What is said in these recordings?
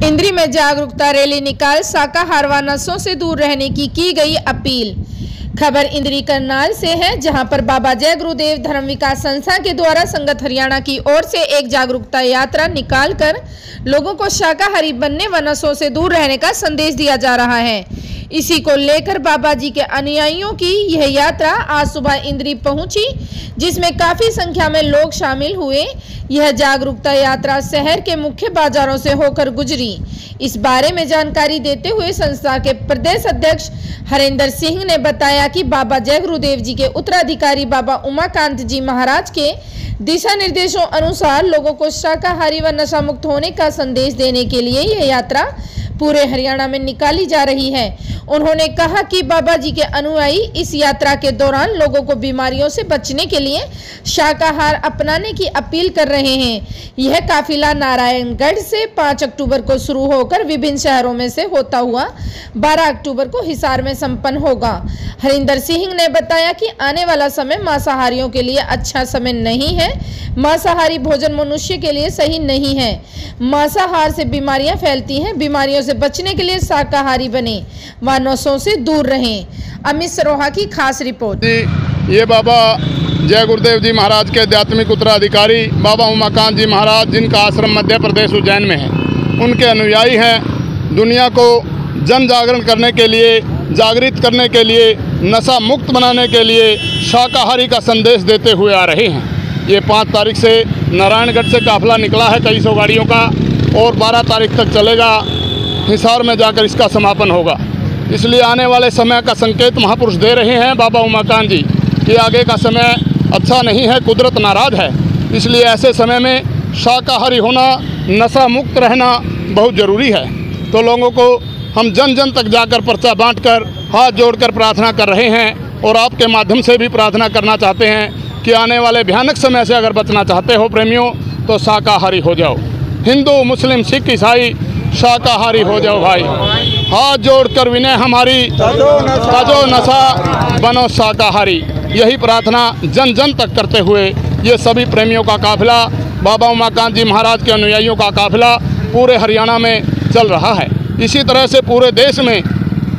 इंद्री में जागरूकता रैली निकाल शाकाहार व नशों से दूर रहने की गई अपील। खबर इंद्री करनाल से है, जहां पर बाबा जय गुरुदेव धर्म विकास संस्था के द्वारा संगत हरियाणा की ओर से एक जागरूकता यात्रा निकालकर लोगों को शाकाहारी बनने व नशों से दूर रहने का संदेश दिया जा रहा है। इसी को लेकर बाबा जी के अनुयायियों की यह यात्रा आज सुबह इंद्री पहुंची, जिसमें काफी संख्या में लोग शामिल हुए। यह जागरूकता यात्रा शहर के मुख्य बाजारों से होकर गुजरी। इस बारे में जानकारी देते हुए संस्था के प्रदेश अध्यक्ष हरेंद्र सिंह ने बताया कि बाबा जय गुरुदेव जी के उत्तराधिकारी बाबा उमाकांत जी महाराज के दिशा निर्देशों अनुसार लोगों को शाकाहारी व नशा मुक्त होने का संदेश देने के लिए यह यात्रा पूरे हरियाणा में निकाली जा रही है। उन्होंने कहा कि बाबा जी के अनुयायी इस यात्रा के दौरान लोगों को बीमारियों से बचने के लिए शाकाहार अपनाने की अपील कर रहे हैं। यह काफिला नारायणगढ़ से 5 अक्टूबर को शुरू होकर विभिन्न शहरों में से होता हुआ 12 अक्टूबर को हिसार में संपन्न होगा। हरिंदर सिंह ने बताया कि आने वाला समय मांसाहारियों के लिए अच्छा समय नहीं है। मांसाहारी भोजन मनुष्य के लिए सही नहीं है। मांसाहार से बीमारियां फैलती हैं। बीमारियों से बचने के लिए शाकाहारी बने व नशों से दूर रहें। अमित सरोहा की खास रिपोर्ट। ये बाबा जय गुरुदेव जी महाराज के आध्यात्मिक उत्तराधिकारी बाबा उमाकांत जी महाराज, जिनका आश्रम मध्य प्रदेश उज्जैन में है, उनके अनुयायी हैं। दुनिया को जन जागरण करने के लिए, जागृत करने के लिए, नशा मुक्त बनाने के लिए शाकाहारी का संदेश देते हुए आ रहे हैं। ये 5 तारीख से नारायणगढ़ से काफिला निकला है कई सौ गाड़ियों का, और 12 तारीख तक चलेगा। हिसार में जाकर इसका समापन होगा। इसलिए आने वाले समय का संकेत महापुरुष दे रहे हैं बाबा उमाकांत जी कि आगे का समय अच्छा नहीं है, कुदरत नाराज है। इसलिए ऐसे समय में शाकाहारी होना, नशा मुक्त रहना बहुत ज़रूरी है। तो लोगों को हम जन जन तक जाकर पर्चा बांटकर हाथ जोड़कर प्रार्थना कर रहे हैं, और आपके माध्यम से भी प्रार्थना करना चाहते हैं कि आने वाले भयानक समय से अगर बचना चाहते हो प्रेमियों, तो शाकाहारी हो जाओ। हिंदू, मुस्लिम, सिख, ईसाई शाकाहारी हो जाओ भाई। हाथ जोड़कर विनय हमारी, तजो नशा बनो शाकाहारी। यही प्रार्थना जन जन तक करते हुए ये सभी प्रेमियों का काफिला, बाबा उमाकांत जी महाराज के अनुयायियों का काफिला पूरे हरियाणा में चल रहा है। इसी तरह से पूरे देश में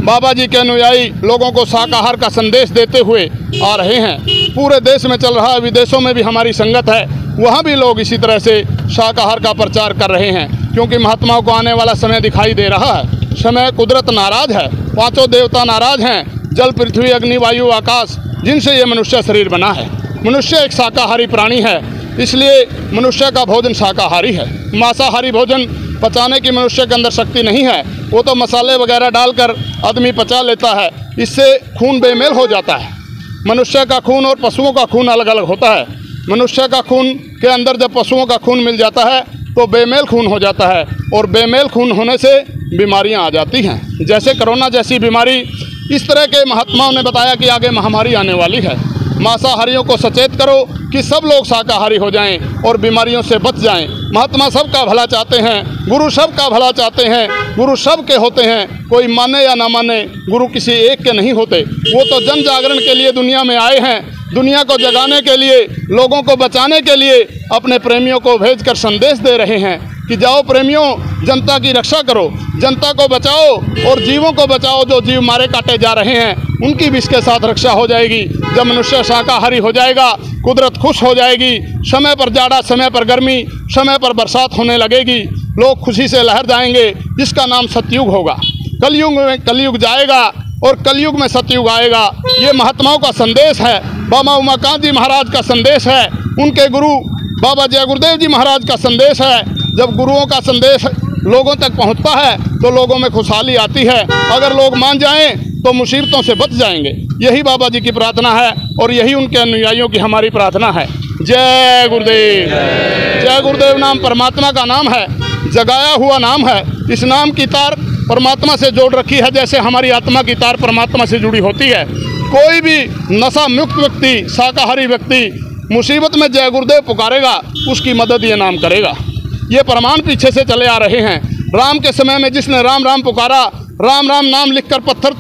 बाबा जी के अनुयायी लोगों को शाकाहार का संदेश देते हुए आ रहे हैं। पूरे देश में चल रहा है, विदेशों में भी हमारी संगत है, वहाँ भी लोग इसी तरह से शाकाहार का प्रचार कर रहे हैं। क्योंकि महात्माओं को आने वाला समय दिखाई दे रहा है। समय कुदरत नाराज है, 5 देवता नाराज हैं, जल, पृथ्वी, अग्नि, वायु, आकाश, जिनसे ये मनुष्य शरीर बना है। मनुष्य एक शाकाहारी प्राणी है, इसलिए मनुष्य का भोजन शाकाहारी है। मांसाहारी भोजन पचाने की मनुष्य के अंदर शक्ति नहीं है। वो तो मसाले वगैरह डालकर आदमी पचा लेता है, इससे खून बेमेल हो जाता है। मनुष्य का खून और पशुओं का खून अलग अलग होता है। मनुष्य का खून के अंदर जब पशुओं का खून मिल जाता है तो बेमेल खून हो जाता है, और बेमेल खून होने से बीमारियां आ जाती हैं, जैसे कोरोना जैसी बीमारी। इस तरह के महात्माओं ने बताया कि आगे महामारी आने वाली है। मांसाहारियों को सचेत करो कि सब लोग शाकाहारी हो जाएं और बीमारियों से बच जाएं। महात्मा सबका भला चाहते हैं, गुरु सबका भला चाहते हैं। गुरु सब के होते हैं, कोई माने या ना माने, गुरु किसी एक के नहीं होते। वो तो जन जागरण के लिए दुनिया में आए हैं, दुनिया को जगाने के लिए, लोगों को बचाने के लिए अपने प्रेमियों को भेजकर संदेश दे रहे हैं कि जाओ प्रेमियों, जनता की रक्षा करो, जनता को बचाओ और जीवों को बचाओ। जो जीव मारे काटे जा रहे हैं उनकी भी इसके साथ रक्षा हो जाएगी। जब मनुष्य शाकाहारी हो जाएगा, कुदरत खुश हो जाएगी। समय पर जाड़ा, समय पर गर्मी, समय पर बरसात होने लगेगी। लोग खुशी से लहर जाएंगे, जिसका नाम सतयुग होगा। कलयुग में कलयुग जाएगा और कलयुग में सतयुग आएगा। ये महात्माओं का संदेश है, बाबा उमाकांत जी महाराज का संदेश है, उनके गुरु बाबा जय गुरुदेव जी महाराज का संदेश है। जब गुरुओं का संदेश लोगों तक पहुंचता है तो लोगों में खुशहाली आती है। अगर लोग मान जाएं तो मुसीबतों से बच जाएंगे। यही बाबा जी की प्रार्थना है और यही उनके अनुयायियों की हमारी प्रार्थना है। जय गुरुदेव। जय गुरुदेव नाम परमात्मा का नाम है, जगाया हुआ नाम है। इस नाम की तार परमात्मा से जोड़ रखी है, जैसे हमारी आत्मा की तार परमात्मा से जुड़ी होती है। कोई भी नशा मुक्त व्यक्ति, शाकाहारी व्यक्ति मुसीबत में जय गुरुदेव पुकारेगा, उसकी मदद ये नाम करेगा। ये प्रमाण पीछे से चले आ रहे हैं। राम के समय में जिसने राम राम पुकारा, राम राम नाम लिखकर पत्थर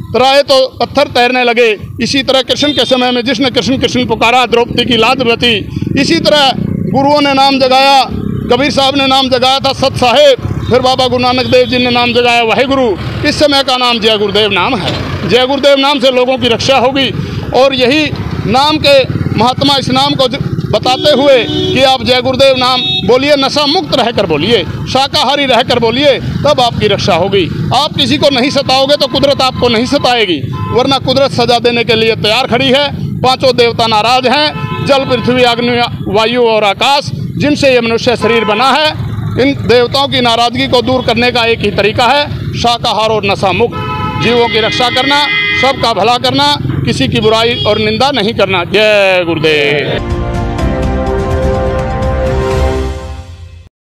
तराए तो पत्थर तैरने लगे। इसी तरह कृष्ण के समय में जिसने कृष्ण कृष्ण पुकारा, द्रौपदी की लाज बची। इसी तरह गुरुओं ने नाम जगाया, कबीर साहब ने नाम जगाया था, सत साहेब फिर बाबा गुरु नानक देव जी ने नाम जगाया वाहेगुरु। इस समय का नाम जय गुरुदेव नाम है। जय गुरुदेव नाम से लोगों की रक्षा होगी। और यही नाम के महात्मा इस नाम को बताते हुए कि आप जय गुरुदेव नाम बोलिए, नशा मुक्त रहकर बोलिए, शाकाहारी रहकर बोलिए, तब आपकी रक्षा होगी। आप किसी को नहीं सताओगे तो कुदरत आपको नहीं सताएगी, वरना कुदरत सजा देने के लिए तैयार खड़ी है। पांचों देवता नाराज हैं, जल, पृथ्वी, अग्नि, वायु और आकाश, जिनसे ये मनुष्य शरीर बना है। इन देवताओं की नाराजगी को दूर करने का एक ही तरीका है, शाकाहार और नशा मुक्त। जीवों की रक्षा करना, सबका भला करना, किसी की बुराई और निंदा नहीं करना। जय गुरुदेव।